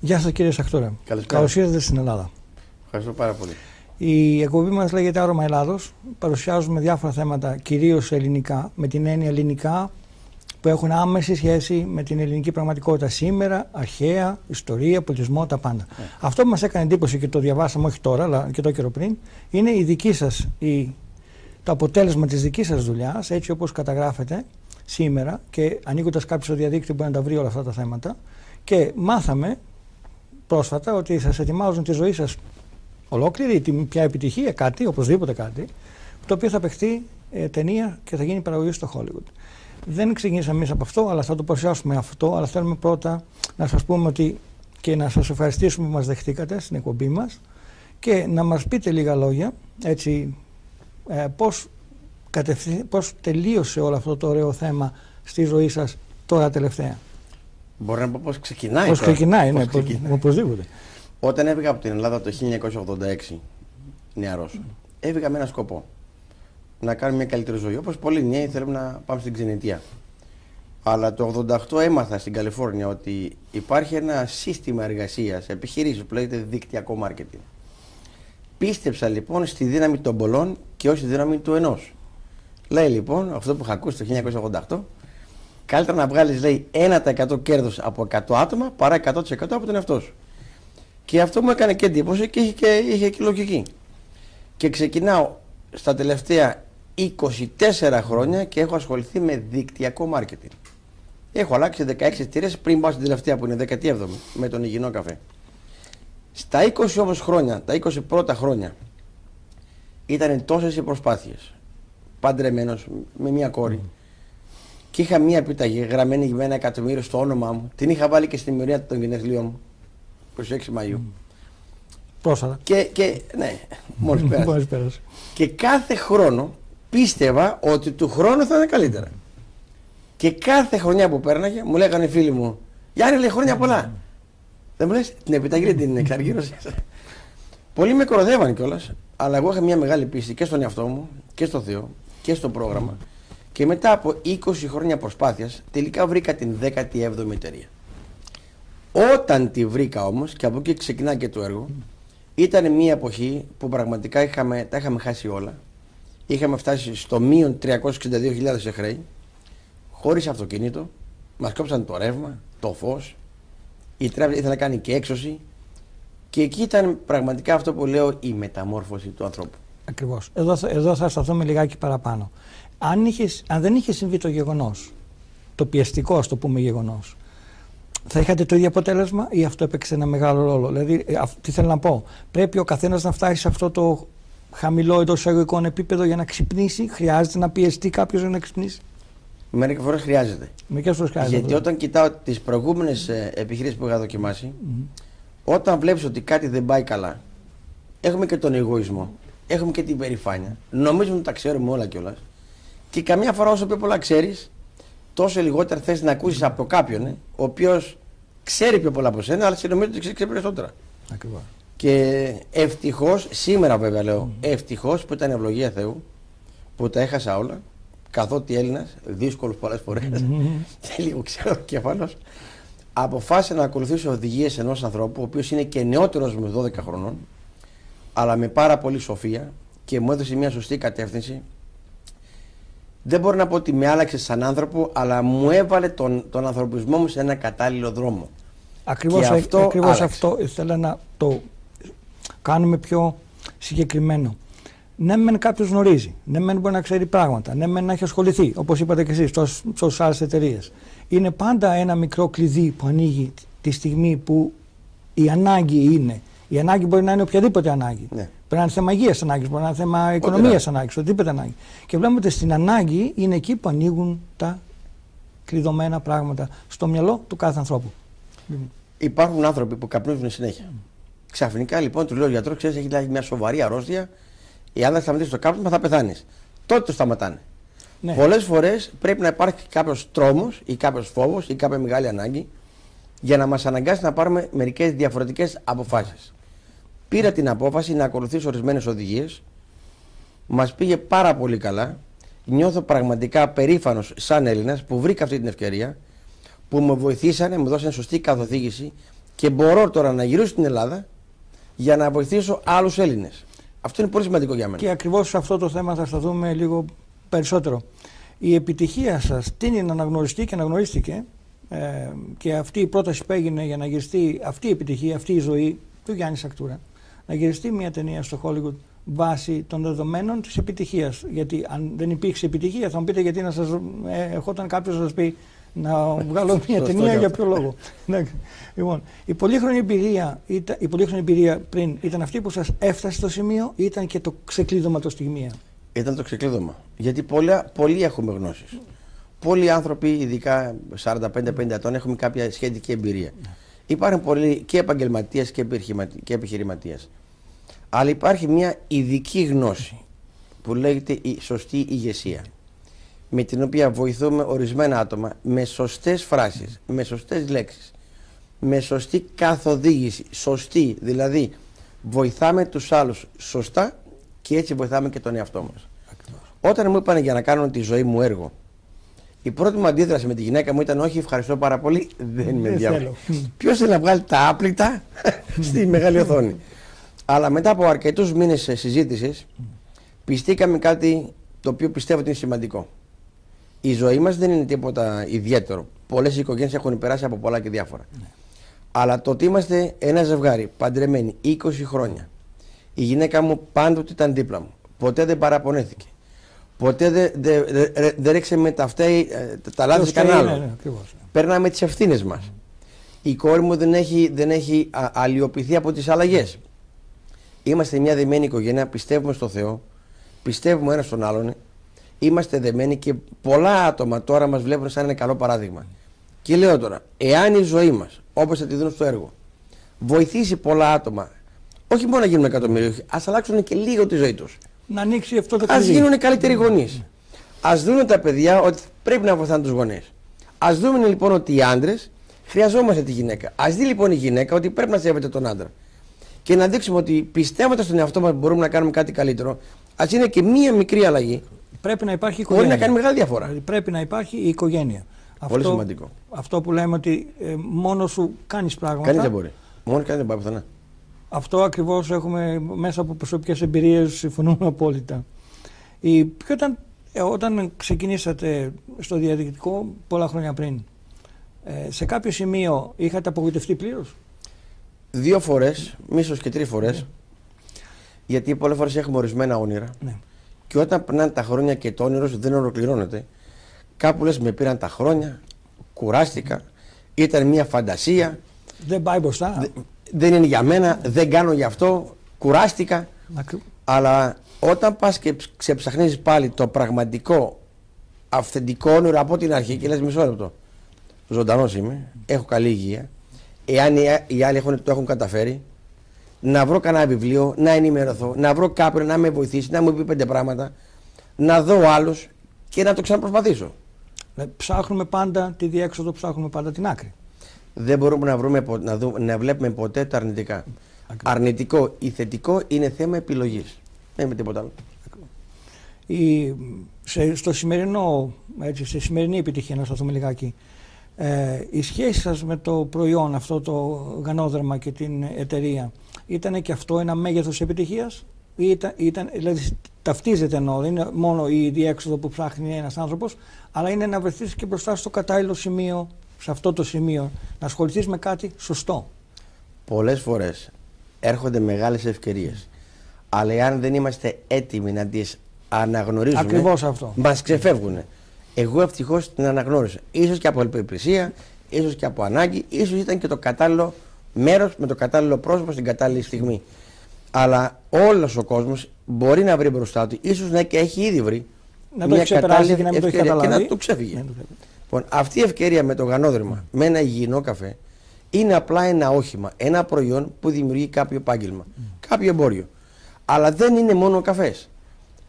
Γεια σας κύριε Σαχτούρα. Καλώς ήρθατε στην Ελλάδα. Ευχαριστώ πάρα πολύ. Η εκπομπή μας λέγεται Άρωμα Ελλάδος. Παρουσιάζουμε διάφορα θέματα, κυρίως ελληνικά, με την έννοια ελληνικά που έχουν άμεση σχέση με την ελληνική πραγματικότητα σήμερα, αρχαία, ιστορία, πολιτισμό, τα πάντα. Αυτό που μας έκανε εντύπωση και το διαβάσαμε όχι τώρα, αλλά και το καιρό πριν, είναι η δική σας, το αποτέλεσμα της δικής σας δουλειάς, έτσι όπως καταγράφεται σήμερα και ανοίγοντας κάποιο στο διαδίκτυο μπορεί να τα βρει όλα αυτά τα θέματα. Και μάθαμε πρόσφατα ότι σας ετοιμάζουν τη ζωή σας ολόκληρη, πια επιτυχία, κάτι, οπωσδήποτε κάτι, το οποίο θα παιχτεί ταινία και θα γίνει παραγωγή στο Hollywood. Δεν ξεκινήσαμε εμείς από αυτό, αλλά θα το παρουσιάσουμε αυτό. Αλλά θέλουμε πρώτα να σας πούμε ότι και να σας ευχαριστήσουμε που μας δεχτήκατε στην εκπομπή μας και να μας πείτε λίγα λόγια, έτσι, πώς τελείωσε όλο αυτό το ωραίο θέμα στη ζωή σας τώρα τελευταία. Μπορώ να πω πώς ξεκινάει. Πώς ξεκινάει, ναι, οπωσδήποτε. Όταν έφυγα από την Ελλάδα το 1986, νεαρός, έφυγα με ένα σκοπό. Να κάνουμε μια καλύτερη ζωή. Όπως πολλοί νέοι θέλουμε να πάμε στην ξενιτεία. Αλλά το 1988 έμαθα στην Καλιφόρνια ότι υπάρχει ένα σύστημα εργασίας, επιχειρήσεων που λέγεται δικτυακό μάρκετινγκ. Πίστεψα λοιπόν στη δύναμη των πολλών και όχι στη δύναμη του ενός. Λέει λοιπόν, αυτό που είχα ακούσει το 1988, καλύτερα να βγάλεις, λέει, 1% κέρδος από 100 άτομα παρά 100% από τον εαυτό σου. Και αυτό μου έκανε και εντύπωση και είχε και λογική. Και ξεκινάω στα τελευταία 24 χρόνια και έχω ασχοληθεί με δικτυακό μάρκετινγκ. Έχω αλλάξει 16 εταιρείες πριν πάω στην τελευταία που είναι 17η με τον υγιεινό καφέ. Στα 20 όμως χρόνια, τα 20 πρώτα χρόνια, ήταν τόσες οι προσπάθειες. Παντρεμένος με μια κόρη. Και είχα μια επιταγή γραμμένη με 1 εκατομμύριο στο όνομά μου. Την είχα βάλει και στην ημερομηνία των γενεθλίων μου. 26 Μαΐου. Πρόσφατα. Ναι, μόλις πέρασε. Και κάθε χρόνο πίστευα ότι του χρόνου θα είναι καλύτερα. Και κάθε χρονιά που πέρναγε μου λέγανε φίλοι μου, Γιάννη, λέει, χρόνια πολλά. Δεν μου λες, την επιταγή την εξαργύρωση. Πολλοί με κοροδεύαν κιόλας, αλλά εγώ είχα μια μεγάλη πίστη και στον εαυτό μου και στο Θεό και στο πρόγραμμα. Και μετά από 20 χρόνια προσπάθειας, τελικά βρήκα την 17η εταιρεία. Όταν τη βρήκα όμως, και από εκεί ξεκινά και το έργο, ήταν μια εποχή που πραγματικά τα είχαμε χάσει όλα. Είχαμε φτάσει στο μείον 362.000 σε χρέη, χωρίς αυτοκίνητο, μας κόψαν το ρεύμα, το φως, η τράπεζα ήθελε να κάνει και έξωση και εκεί ήταν πραγματικά αυτό που λέω η μεταμόρφωση του ανθρώπου. Ακριβώς. Εδώ θα σταθούμε λιγάκι παραπάνω. Αν δεν είχε συμβεί το γεγονός, το πιεστικό, ας το πούμε, γεγονός, θα είχατε το ίδιο αποτέλεσμα ή αυτό έπαιξε ένα μεγάλο ρόλο? Δηλαδή, τι θέλω να πω, πρέπει ο καθένας να φτάσει σε αυτό το χαμηλό εντός εισαγωγικών επίπεδο για να ξυπνήσει? Χρειάζεται να πιεστεί κάποιος για να ξυπνήσει? Μερικές φορές χρειάζεται. Γιατί όταν κοιτάω τις προηγούμενες επιχειρήσεις που είχα δοκιμάσει, όταν βλέπεις ότι κάτι δεν πάει καλά, έχουμε και τον εγωισμό, έχουμε και την περηφάνεια, νομίζουμε ότι τα ξέρουμε όλα κιόλας. Και καμιά φορά όσο πιο πολλά ξέρεις, τόσο λιγότερα θες να ακούσεις από κάποιον, ο οποίος ξέρει πιο πολλά από σένα, αλλά σε νομίζω ότι ξέρει περισσότερα. Ακριβώς. Και ευτυχώς, σήμερα βέβαια λέω, ευτυχώς που ήταν ευλογία Θεού, που τα έχασα όλα, καθότι Έλληνας, δύσκολος πολλές φορές και λίγο ξέρω κεφάλος, αποφάσισα να ακολουθήσω οδηγίες ενός ανθρώπου, ο οποίος είναι και νεότερος με 12 χρονών, αλλά με πάρα πολύ σοφία και μου έδωσε μια σωστή κατεύθυνση. Δεν μπορώ να πω ότι με άλλαξε σαν άνθρωπο, αλλά μου έβαλε τον ανθρωπισμό μου σε ένα κατάλληλο δρόμο. Ακριβώς αυτό ήθελα να το κάνουμε πιο συγκεκριμένο. Ναι, μεν κάποιος γνωρίζει, ναι, μεν μπορεί να ξέρει πράγματα, ναι, μεν να έχει ασχοληθεί, όπως είπατε και εσείς, σε άλλες εταιρείες. Είναι πάντα ένα μικρό κλειδί που ανοίγει τη στιγμή που η ανάγκη είναι. Η ανάγκη μπορεί να είναι οποιαδήποτε ανάγκη. Ναι. Μπορεί να είναι θέμα υγείας ανάγκης, μπορεί να είναι θέμα οικονομίας ανάγκης, οτιδήποτε ανάγκη. Και βλέπουμε ότι στην ανάγκη είναι εκεί που ανοίγουν τα κλειδωμένα πράγματα στο μυαλό του κάθε ανθρώπου. Υπάρχουν άνθρωποι που καπνίζουν συνέχεια. Ξαφνικά λοιπόν του λέω ο γιατρός, ξέρεις, έχει δηλαδή μια σοβαρή αρρώστια. Εάν δεν σταματήσει το κάπνισμα θα πεθάνεις. Τότε το σταματάνε. Ναι. Πολλές φορές πρέπει να υπάρχει κάποιος τρόμος ή κάποιος φόβος ή κάποια μεγάλη ανάγκη για να μας αναγκάσει να πάρουμε μερικές διαφορετικές αποφάσεις. Πήρα την απόφαση να ακολουθήσω ορισμένες οδηγίες. Μας πήγε πάρα πολύ καλά. Νιώθω πραγματικά περήφανος σαν Έλληνας που βρήκα αυτή την ευκαιρία, που με βοηθήσανε, μου δώσανε σωστή καθοδήγηση Και μπορώ τώρα να γυρίσω στην Ελλάδα για να βοηθήσω άλλους Έλληνες. Αυτό είναι πολύ σημαντικό για μένα. Και ακριβώς σε αυτό το θέμα θα σταθούμε λίγο περισσότερο. Η επιτυχία σας τείνει να αναγνωριστεί και αναγνωρίστηκε και αυτή η πρόταση που έγινε για να γυριστεί αυτή η επιτυχία, αυτή η ζωή του Γιάννη Σακτούρα, να γυριστεί μια ταινία στο Hollywood βάσει των δεδομένων της επιτυχίας. Γιατί αν δεν υπήρξε επιτυχία, θα μου πείτε γιατί να σας ερχόταν κάποιος να σας πει να βγάλω μια ταινία, για ποιο λόγο. Λοιπόν, η πολύχρονη εμπειρία πριν ήταν αυτή που σας έφτασε στο σημείο ή ήταν και το ξεκλείδωμα το στιγμία? Ήταν το ξεκλείδωμα. Γιατί πολλοί έχουμε γνώσεις. Πολλοί άνθρωποι, ειδικά 45-50 ετών, έχουμε κάποια σχετική εμπειρία. Υπάρχουν πολλοί και επαγγελματίες και επιχειρηματίες. Αλλά υπάρχει μια ειδική γνώση που λέγεται η σωστή ηγεσία, με την οποία βοηθούμε ορισμένα άτομα με σωστές φράσεις, με σωστές λέξεις, με σωστή καθοδήγηση. Σωστή, δηλαδή βοηθάμε τους άλλους σωστά και έτσι βοηθάμε και τον εαυτό μας. Όταν μου είπαν για να κάνω τη ζωή μου έργο, η πρώτη μου αντίδραση με τη γυναίκα μου ήταν όχι, ευχαριστώ πάρα πολύ, δεν με ενδιαφέρει. Ποιος θέλει να βγάλει τα άπλυτα στη μεγάλη οθόνη? Αλλά μετά από αρκετούς μήνες συζήτησης, πιστήκαμε κάτι το οποίο πιστεύω ότι είναι σημαντικό. Η ζωή μας δεν είναι τίποτα ιδιαίτερο. Πολλές οικογένειες έχουν περάσει από πολλά και διάφορα. Αλλά το ότι είμαστε ένα ζευγάρι παντρεμένοι 20 χρόνια, η γυναίκα μου πάντοτε ήταν δίπλα μου. Ποτέ δεν παραπονέθηκε. Ποτέ δεν ρίξε με τα φταίει τα λάθη κανέναν. Παίρναμε τις ευθύνες μας. Η κόρη μου δεν έχει αλλοιοποιηθεί από τις αλλαγές. Είμαστε μια δεμένη οικογένεια, πιστεύουμε στο Θεό, πιστεύουμε ένας στον άλλον, είμαστε δεμένοι και πολλά άτομα τώρα μας βλέπουν σαν ένα καλό παράδειγμα. Και λέω τώρα, εάν η ζωή μας, όπως θα τη δίνω στο έργο, βοηθήσει πολλά άτομα, όχι μόνο να γίνουν εκατομμυρίοι, ας αλλάξουν και λίγο τη ζωή τους. Να ανοίξει αυτό το κλειδί. Ας γίνουν καλύτεροι γονείς. Ας δουν τα παιδιά ότι πρέπει να βοηθάνε τους γονείς. Ας δούμε λοιπόν ότι οι άντρες χρειαζόμαστε τη γυναίκα. Ας δει λοιπόν η γυναίκα ότι πρέπει να σέβεται τον άντρα. Και να δείξουμε ότι πιστεύοντας στον εαυτό μας μπορούμε να κάνουμε κάτι καλύτερο, ας είναι και μία μικρή αλλαγή. Πρέπει να υπάρχει οικογένεια. Μπορεί να κάνει μεγάλη διαφορά. Δηλαδή πρέπει να υπάρχει η οικογένεια. Πολύ σημαντικό. Αυτό που λέμε ότι μόνο σου κάνεις πράγματα. Κανείς δεν μπορεί. Μόνο κανείς δεν πάει πουθενά. Αυτό ακριβώς έχουμε μέσα από προσωπικές εμπειρίες, συμφωνούμε απόλυτα. Όταν ξεκινήσατε στο διαδικτυακό πολλά χρόνια πριν, σε κάποιο σημείο είχατε απογοητευτεί πλήρως? 2 φορές, μίσος και 3 φορές, γιατί πολλές φορές έχουμε ορισμένα όνειρα. Και όταν περνάνε τα χρόνια και το όνειρο δεν ολοκληρώνεται, κάπου λες με πήραν τα χρόνια, κουράστηκα, ήταν μια φαντασία. Δεν πάει μπροστά. Δεν είναι για μένα, δεν κάνω γι' αυτό, κουράστηκα. Αλλά όταν πας και ξεψαχνίζεις πάλι το πραγματικό, αυθεντικό όνειρο από την αρχή και λες μισό λεπτό, ζωντανός είμαι, έχω καλή υγεία, εάν οι άλλοι το έχουν καταφέρει, να βρω κανένα βιβλίο, να ενημερωθώ, να βρω κάποιον να με βοηθήσει, να μου πει 5 πράγματα, να δω άλλους και να το ξαναπροσπαθήσω. Ψάχνουμε πάντα τη διέξοδο, ψάχνουμε πάντα την άκρη. Δεν μπορούμε να βλέπουμε ποτέ τα αρνητικά. Ακριβώς. Αρνητικό ή θετικό είναι θέμα επιλογής. Δεν είναι τίποτα άλλο. Στο σημερινό, έτσι, στη σημερινή επιτυχία, να σταθούμε λιγάκι, η σχέση σας με το προϊόν, αυτό το γανόδερμα και την εταιρεία, ήταν και αυτό ένα μέγεθος επιτυχίας? Δηλαδή ταυτίζεται εννοώ, δεν είναι μόνο η διέξοδο που ψάχνει ένας άνθρωπος, αλλά είναι να βρεθείς και μπροστά στο κατάλληλο σημείο, σε αυτό το σημείο, να ασχοληθείς με κάτι σωστό. Πολλές φορές έρχονται μεγάλες ευκαιρίες, αλλά εάν δεν είμαστε έτοιμοι να τις αναγνωρίζουμε, ακριβώς αυτό, μας ξεφεύγουν. Εγώ ευτυχώς την αναγνώρισα. Ίσως και από ελπιπλησία, ίσως και από ανάγκη, ίσως ήταν και το κατάλληλο μέρος με το κατάλληλο πρόσωπο στην κατάλληλη στιγμή. Αλλά όλος ο κόσμος μπορεί να βρει μπροστά του, ίσως να έχει ήδη βρει να μια κατάλληλη και να μην το έχει καταλάβει και να του ξέφυγε. Λοιπόν, αυτή η ευκαιρία με το γανόδερμα, με ένα υγιεινό καφέ, είναι απλά ένα όχημα, ένα προϊόν που δημιουργεί κάποιο επάγγελμα, κάποιο εμπόριο. Αλλά δεν είναι μόνο ο καφές.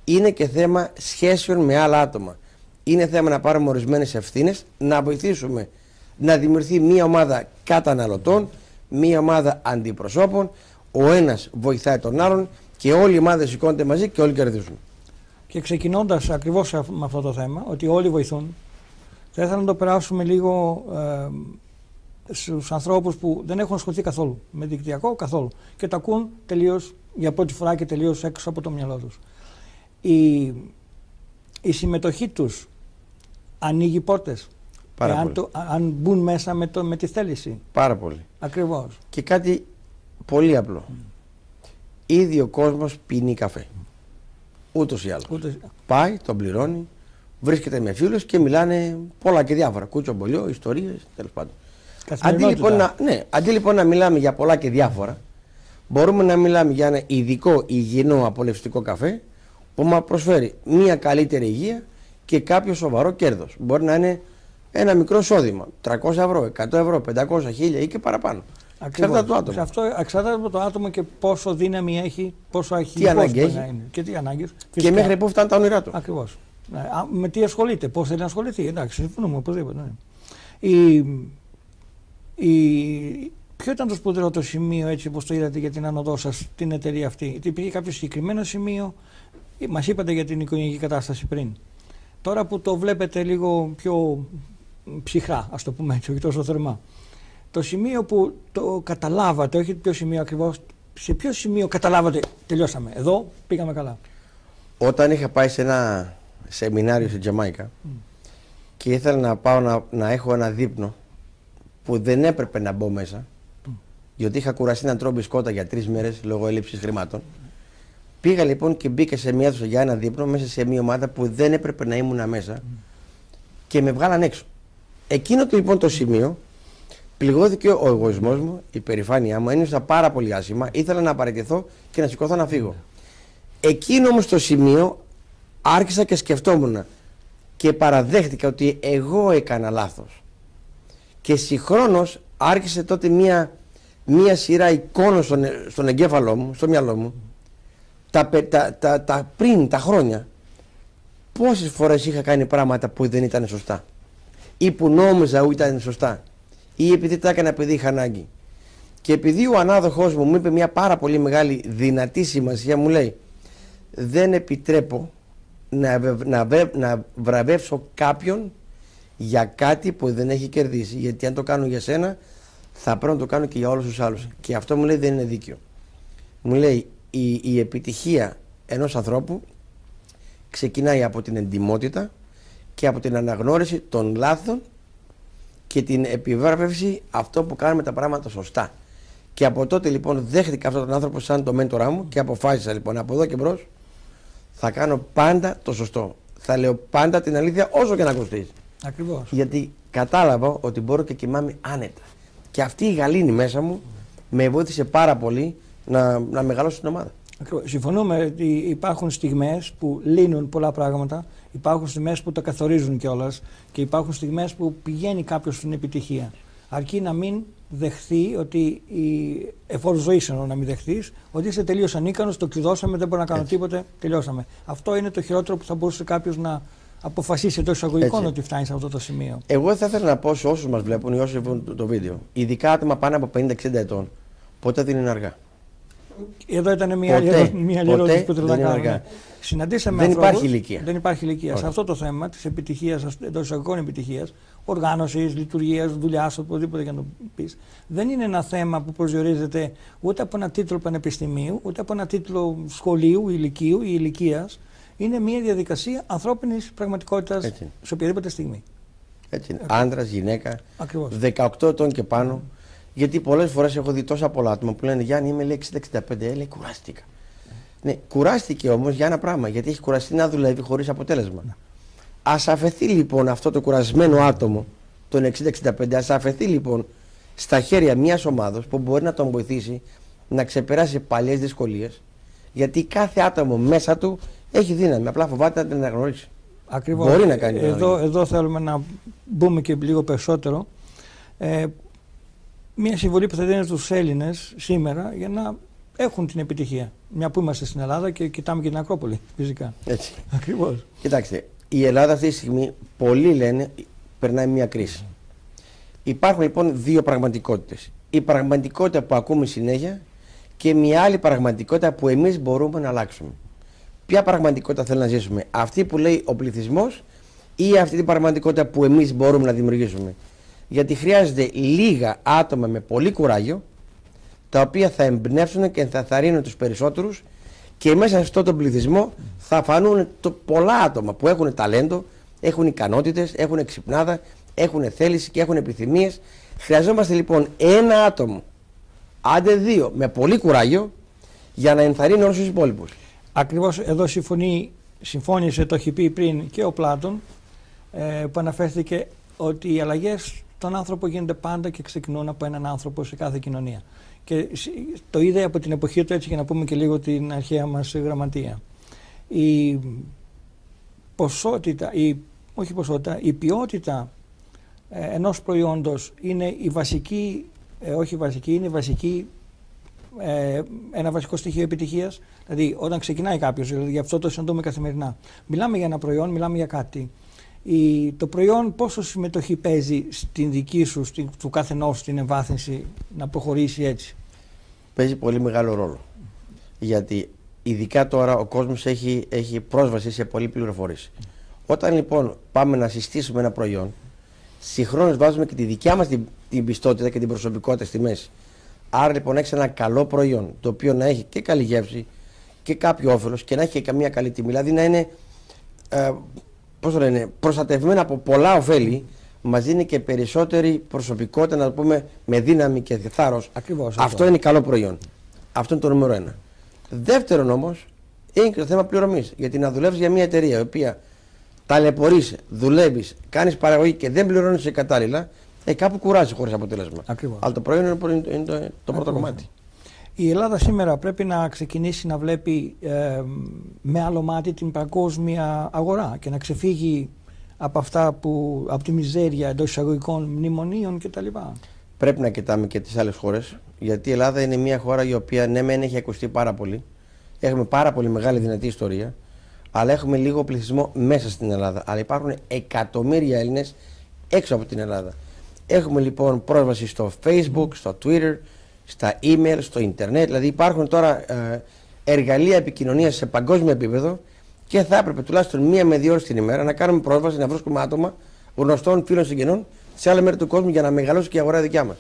Είναι και θέμα σχέσεων με άλλα άτομα. Είναι θέμα να πάρουμε ορισμένες ευθύνες, να βοηθήσουμε να δημιουργηθεί μια ομάδα καταναλωτών, μια ομάδα αντιπροσώπων. Ο ένας βοηθάει τον άλλον και όλη η ομάδα σηκώνεται μαζί και όλοι κερδίζουν. Και ξεκινώντας ακριβώς με αυτό το θέμα, ότι όλοι βοηθούν, θα ήθελα να το περάσουμε λίγο στους ανθρώπους που δεν έχουν ασχοληθεί καθόλου με δικτυακό, καθόλου, και το ακούν τελείως για πρώτη φορά και τελείως έξω από το μυαλό τους. Η συμμετοχή τους ανοίγει πόρτες. Αν μπουν μέσα με τη θέληση. Πάρα πολύ. Ακριβώς. Και κάτι πολύ απλό. Ήδη ο κόσμος πίνει καφέ. Ούτως ή άλλως. Πάει, τον πληρώνει, βρίσκεται με φίλους και μιλάνε πολλά και διάφορα. Κούτσομπολιό, ιστορίες, τέλος πάντων. Αντί λοιπόν να μιλάμε για πολλά και διάφορα, μπορούμε να μιλάμε για ένα ειδικό υγιεινό απολαυστικό καφέ που μας προσφέρει μια καλύτερη υγεία και κάποιο σοβαρό κέρδος. Μπορεί να είναι ένα μικρό εισόδημα, 300 ευρώ, 100 ευρώ, 500, 1000 ή και παραπάνω. Εξαρτάται το άτομο. Αυτό εξαρτάται από το άτομο και πόσο δύναμη έχει, πόσο έχει, τι ανάγκη έχει και τι ανάγκες. Και μέχρι πού φτάνουν τα όνειρά του. Ακριβώς. Με τι ασχολείται, πώς θέλει να ασχοληθεί. Εντάξει, συμφωνούμε οπωσδήποτε. Ναι. Ποιο ήταν το σπουδαιότερο σημείο, έτσι όπως το είδατε, για την άνοδό σας, την εταιρεία αυτή? Υπήρχε κάποιο συγκεκριμένο σημείο? Μας είπατε για την οικογενειακή κατάσταση πριν. Τώρα που το βλέπετε λίγο πιο ψυχρά, ας το πούμε έτσι, όχι τόσο θερμά. Το σημείο που το καταλάβατε, όχι ποιο σημείο ακριβώς, σε ποιο σημείο καταλάβατε, τελειώσαμε, εδώ πήγαμε καλά? Όταν είχα πάει σε ένα σεμινάριο στη Τζαμάικα και ήθελα να πάω να έχω ένα δείπνο που δεν έπρεπε να μπω μέσα, γιατί είχα κουραστεί να τρώω μπισκότα για 3 μέρες λόγω έλλειψης χρημάτων. Πήγα λοιπόν και μπήκα σε μια αίθουσα για ένα δείπνο μέσα σε μια ομάδα που δεν έπρεπε να ήμουν μέσα και με βγάλαν έξω. Εκείνο λοιπόν το σημείο πληγώθηκε ο εγωισμός μου, η περηφάνειά μου, ένιωσα πάρα πολύ άσχημα, ήθελα να παραιτηθώ και να σηκώθω να φύγω. Εκείνο όμως το σημείο άρχισα και σκεφτόμουν και παραδέχτηκα ότι εγώ έκανα λάθος. Και συγχρόνως άρχισε τότε μία σειρά εικόνων στον εγκέφαλό μου, στο μυαλό μου, πριν τα χρόνια, πόσες φορές είχα κάνει πράγματα που δεν ήταν σωστά ή που νόμιζα ότι ήταν σωστά ή επειδή τα έκανα επειδή είχα ανάγκη. Και επειδή ο ανάδοχός μου είπε μια πάρα πολύ μεγάλη δυνατή σημασία, μου λέει, δεν επιτρέπω να βραβεύσω κάποιον για κάτι που δεν έχει κερδίσει, γιατί αν το κάνω για σένα θα πρέπει να το κάνω και για όλους τους άλλους. Και αυτό μου λέει δεν είναι δίκαιο. Μου λέει η επιτυχία ενός ανθρώπου ξεκινάει από την εντιμότητα και από την αναγνώριση των λάθων και την επιβράβευση αυτό που κάνουμε τα πράγματα σωστά. Και από τότε λοιπόν δέχτηκα αυτόν τον άνθρωπο σαν το μέντορά μου και αποφάσισα λοιπόν από εδώ και μπρος θα κάνω πάντα το σωστό. Θα λέω πάντα την αλήθεια όσο και να κοστίζει. Ακριβώς. Γιατί κατάλαβα ότι μπορώ και κοιμάμαι άνετα. Και αυτή η γαλήνη μέσα μου με βοήθησε πάρα πολύ να μεγαλώσω την ομάδα. Ακριβώς. Συμφωνούμε ότι υπάρχουν στιγμές που λύνουν πολλά πράγματα, υπάρχουν στιγμές που τα καθορίζουν κιόλας και υπάρχουν στιγμές που πηγαίνει κάποιος στην επιτυχία. Αρκεί να μην δεχθεί ότι, εφόσον ζωής εννοώ να μην δεχθείς, ότι είσαι τελείως ανίκανος, το κλειδώσαμε, δεν μπορώ να κάνω τίποτε, τελειώσαμε. Αυτό είναι το χειρότερο που θα μπορούσε κάποιος να αποφασίσει εντός εισαγωγικών ότι φτάνει σε αυτό το σημείο. Εγώ θα ήθελα να πω σε όσους μας βλέπουν ή όσους βλέπουν το βίντεο, ειδικά άτομα πάνω από 50-60 ετών, ποτέ δεν είναι αργά. Εδώ ήταν μια άλλη ερώτηση που θέλω να κάνω. Συναντήσαμε δεν υπάρχει ηλικία. Δεν υπάρχει ηλικία. Σε αυτό το θέμα της επιτυχίας, εντός εισαγωγικών επιτυχίας, οργάνωσης, λειτουργίας, δουλειάς, οπουδήποτε για να το πεις, δεν είναι ένα θέμα που προσδιορίζεται ούτε από ένα τίτλο πανεπιστημίου, ούτε από ένα τίτλο σχολείου, ηλικίου ή ηλικίας. Είναι μια διαδικασία ανθρώπινης πραγματικότητας σε οποιαδήποτε στιγμή. Έτσι είναι. Άντρας, γυναίκα, ακριβώς. 18 ετών και πάνω. Γιατί πολλές φορές έχω δει τόσα πολλά άτομα που λένε Γιάννη, είμαι 60-65, λέει κουράστηκα. Ναι, κουράστηκε όμως για ένα πράγμα, γιατί έχει κουραστεί να δουλεύει χωρίς αποτέλεσμα. Ας αφαιθεί λοιπόν αυτό το κουρασμένο άτομο, τον 60-65, ας αφαιθεί λοιπόν στα χέρια μιας ομάδας που μπορεί να τον βοηθήσει να ξεπεράσει παλιές δυσκολίες, γιατί κάθε άτομο μέσα του έχει δύναμη, απλά φοβάται να την αναγνωρίσει. Ακριβώς. Μπορεί να κάνει εδώ θέλουμε να μπούμε και λίγο περισσότερο. Μια συμβολή που θα δίνει στους Έλληνες σήμερα για να έχουν την επιτυχία. Μια που είμαστε στην Ελλάδα και κοιτάμε και την Ακρόπολη, φυσικά. Έτσι. Ακριβώς. Κοιτάξτε, η Ελλάδα αυτή τη στιγμή, πολλοί λένε, περνάει μια κρίση. Υπάρχουν λοιπόν δύο πραγματικότητες. Η πραγματικότητα που ακούμε συνέχεια και μια άλλη πραγματικότητα που εμείς μπορούμε να αλλάξουμε. Ποια πραγματικότητα θέλει να ζήσουμε, αυτή που λέει ο πληθυσμός ή αυτή την πραγματικότητα που εμείς μπορούμε να δημιουργήσουμε? Γιατί χρειάζεται λίγα άτομα με πολύ κουράγιο, τα οποία θα εμπνεύσουν και θα θαρρύνουν τους περισσότερους, και μέσα σε αυτόν τον πληθυσμό θα φανούν πολλά άτομα που έχουν ταλέντο, έχουν ικανότητες, έχουν ξυπνάδα, έχουν θέληση και έχουν επιθυμίες. Χρειαζόμαστε λοιπόν ένα άτομο, άντε δύο, με πολύ κουράγιο, για να ενθαρρύνει όλους τους υπόλοιπους. Ακριβώς εδώ συμφώνησε, το έχει πει πριν και ο Πλάτων, που αναφέρθηκε ότι οι αλλαγές στον άνθρωπο γίνονται πάντα και ξεκινούν από έναν άνθρωπο σε κάθε κοινωνία. Και το είδε από την εποχή του, έτσι, για να πούμε και λίγο την αρχαία μας γραμματεία. Η ποσότητα, η ποιότητα ενός προϊόντος είναι η βασική, είναι η βασική, ένα βασικό στοιχείο επιτυχίας. Δηλαδή, όταν ξεκινάει κάποιος, δηλαδή γι' αυτό το συναντούμε καθημερινά. Μιλάμε για ένα προϊόν, μιλάμε για κάτι. Το προϊόν πόσο συμμετοχή παίζει στην δική σου, του καθενός, στην εμβάθυνση να προχωρήσει έτσι? Παίζει πολύ μεγάλο ρόλο. Γιατί ειδικά τώρα ο κόσμος έχει πρόσβαση σε πολλή πληροφόρηση. Όταν λοιπόν πάμε να συστήσουμε ένα προϊόν, συγχρόνως βάζουμε και τη δικιά μας την πιστότητα και την προσωπικότητα στη μέση. Άρα λοιπόν έχεις ένα καλό προϊόν, το οποίο να έχει και καλή γεύση και κάποιο όφελος και να έχει και καμία καλή τιμή. Δηλαδή να είναι προστατευμένο από πολλά ωφέλη, μας δίνει και περισσότερη προσωπικότητα, να το πούμε, με δύναμη και θάρρος. Ακριβώς. Αυτό είναι καλό προϊόν. Αυτό είναι το νούμερο ένα. Δεύτερον όμως, είναι και το θέμα πληρωμής. Γιατί να δουλεύεις για μια εταιρεία η οποία ταλαιπωρείσαι, δουλεύεις, κάνεις παραγωγή και δεν πληρώνεις κατάλληλα, κάπου κουράζει χωρίς αποτέλεσμα. Ακριβώς. Αλλά το προϊόν είναι το πρώτο κομμάτι. Η Ελλάδα σήμερα πρέπει να ξεκινήσει να βλέπει με άλλο μάτι την παγκόσμια αγορά και να ξεφύγει από από τη μιζέρια εντός εισαγωγικών μνημονίων κτλ. Πρέπει να κοιτάμε και τις άλλες χώρες, γιατί η Ελλάδα είναι μια χώρα η οποία ναι μεν έχει ακουστεί πάρα πολύ, έχουμε πάρα πολύ μεγάλη δυνατή ιστορία, αλλά έχουμε λίγο πληθυσμό μέσα στην Ελλάδα. Αλλά υπάρχουν εκατομμύρια Έλληνες έξω από την Ελλάδα. Έχουμε λοιπόν πρόσβαση στο Facebook, στο Twitter, στα email, στο Ιντερνετ. Δηλαδή υπάρχουν τώρα εργαλεία επικοινωνίας σε παγκόσμιο επίπεδο και θα έπρεπε τουλάχιστον 1 με 2 ώρες την ημέρα να κάνουμε πρόσβαση, να βρίσκουμε άτομα γνωστών, φίλων, συγγενών σε άλλα μέρη του κόσμου για να μεγαλώσει και η αγορά δικιά μας.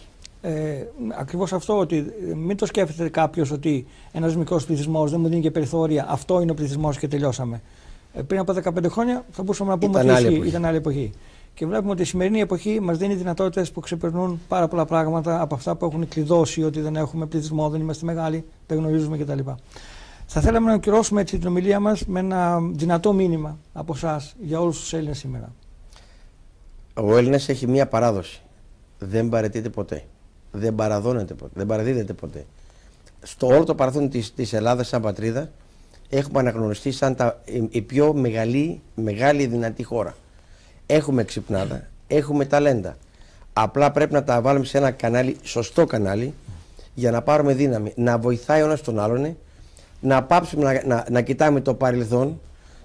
Ακριβώς αυτό, ότι μην το σκέφτεται κάποιος ότι ένας μικρός πληθυσμός δεν μου δίνει και περιθώρια, αυτό είναι ο πληθυσμός και τελειώσαμε. Πριν από 15 χρόνια θα μπορούσαμε να πούμε ότι ήταν άλλη εποχή. Και βλέπουμε ότι η σημερινή εποχή μας δίνει δυνατότητες που ξεπερνούν πάρα πολλά πράγματα από αυτά που έχουν κλειδώσει, ότι δεν έχουμε πληθυσμό, δεν είμαστε μεγάλοι, δεν γνωρίζουμε κτλ. Θα θέλαμε να ολοκληρώσουμε την ομιλία μας με ένα δυνατό μήνυμα από εσάς για όλους τους Έλληνες σήμερα. Ο Έλληνας έχει μία παράδοση. Δεν παραιτείται ποτέ. Δεν παραδώνεται ποτέ. Δεν παραδίδεται ποτέ. Στο όλο το παρελθόν της Ελλάδας σαν πατρίδα έχουμε αναγνωριστεί σαν η πιο μεγάλη δυνατή χώρα. Έχουμε ξυπνάδα, έχουμε ταλέντα. Απλά πρέπει να τα βάλουμε σε ένα κανάλι, σωστό κανάλι, για να πάρουμε δύναμη. Να βοηθάει ο ένας τον άλλον, να πάψουμε να κοιτάμε το παρελθόν,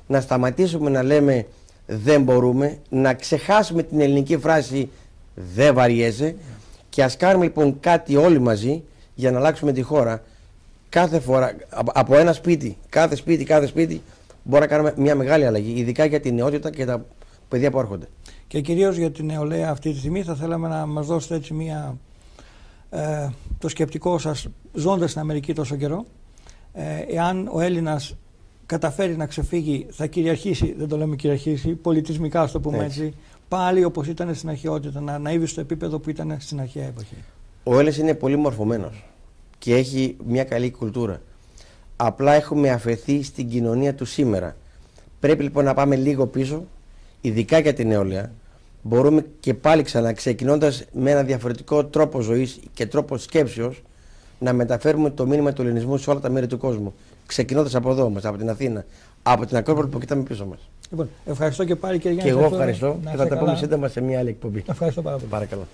να σταματήσουμε να λέμε δεν μπορούμε, να ξεχάσουμε την ελληνική φράση δεν βαριέσαι και ας κάνουμε λοιπόν κάτι όλοι μαζί για να αλλάξουμε τη χώρα. Κάθε φορά, από ένα σπίτι, κάθε σπίτι μπορεί να κάνουμε μια μεγάλη αλλαγή, ειδικά για την νεότητα και τα παιδιά που έρχονται. Και κυρίως για την νεολαία αυτή τη στιγμή θα θέλαμε να μας δώσετε έτσι το σκεπτικό σας ζώντας στην Αμερική τόσο καιρό. Εάν ο Έλληνας καταφέρει να ξεφύγει, θα κυριαρχήσει, δεν το λέμε κυριαρχήσει, πολιτισμικά, ας το πούμε έτσι, πάλι όπως ήταν στην αρχαιότητα, να αναείβει στο επίπεδο που ήταν στην αρχαία εποχή. Ο Έλληνας είναι πολύ μορφωμένος και έχει μια καλή κουλτούρα. Απλά έχουμε αφαιθεί στην κοινωνία του σήμερα. Πρέπει λοιπόν να πάμε λίγο πίσω, ειδικά για την νεολαία. Μπορούμε και πάλι ξανά, ξεκινώντας με ένα διαφορετικό τρόπο ζωής και τρόπο σκέψεως, να μεταφέρουμε το μήνυμα του ελληνισμού σε όλα τα μέρη του κόσμου. Ξεκινώντας από εδώ όμως, από την Αθήνα, από την Ακρόπολη που κοιτάμε πίσω μας. Λοιπόν, ευχαριστώ και πάλι, κύριε Γιάννη. Και εγώ ευχαριστώ και θα τα πούμε σύντομα σε μια άλλη εκπομπή. Ευχαριστώ πάρα πολύ. Παρακαλώ.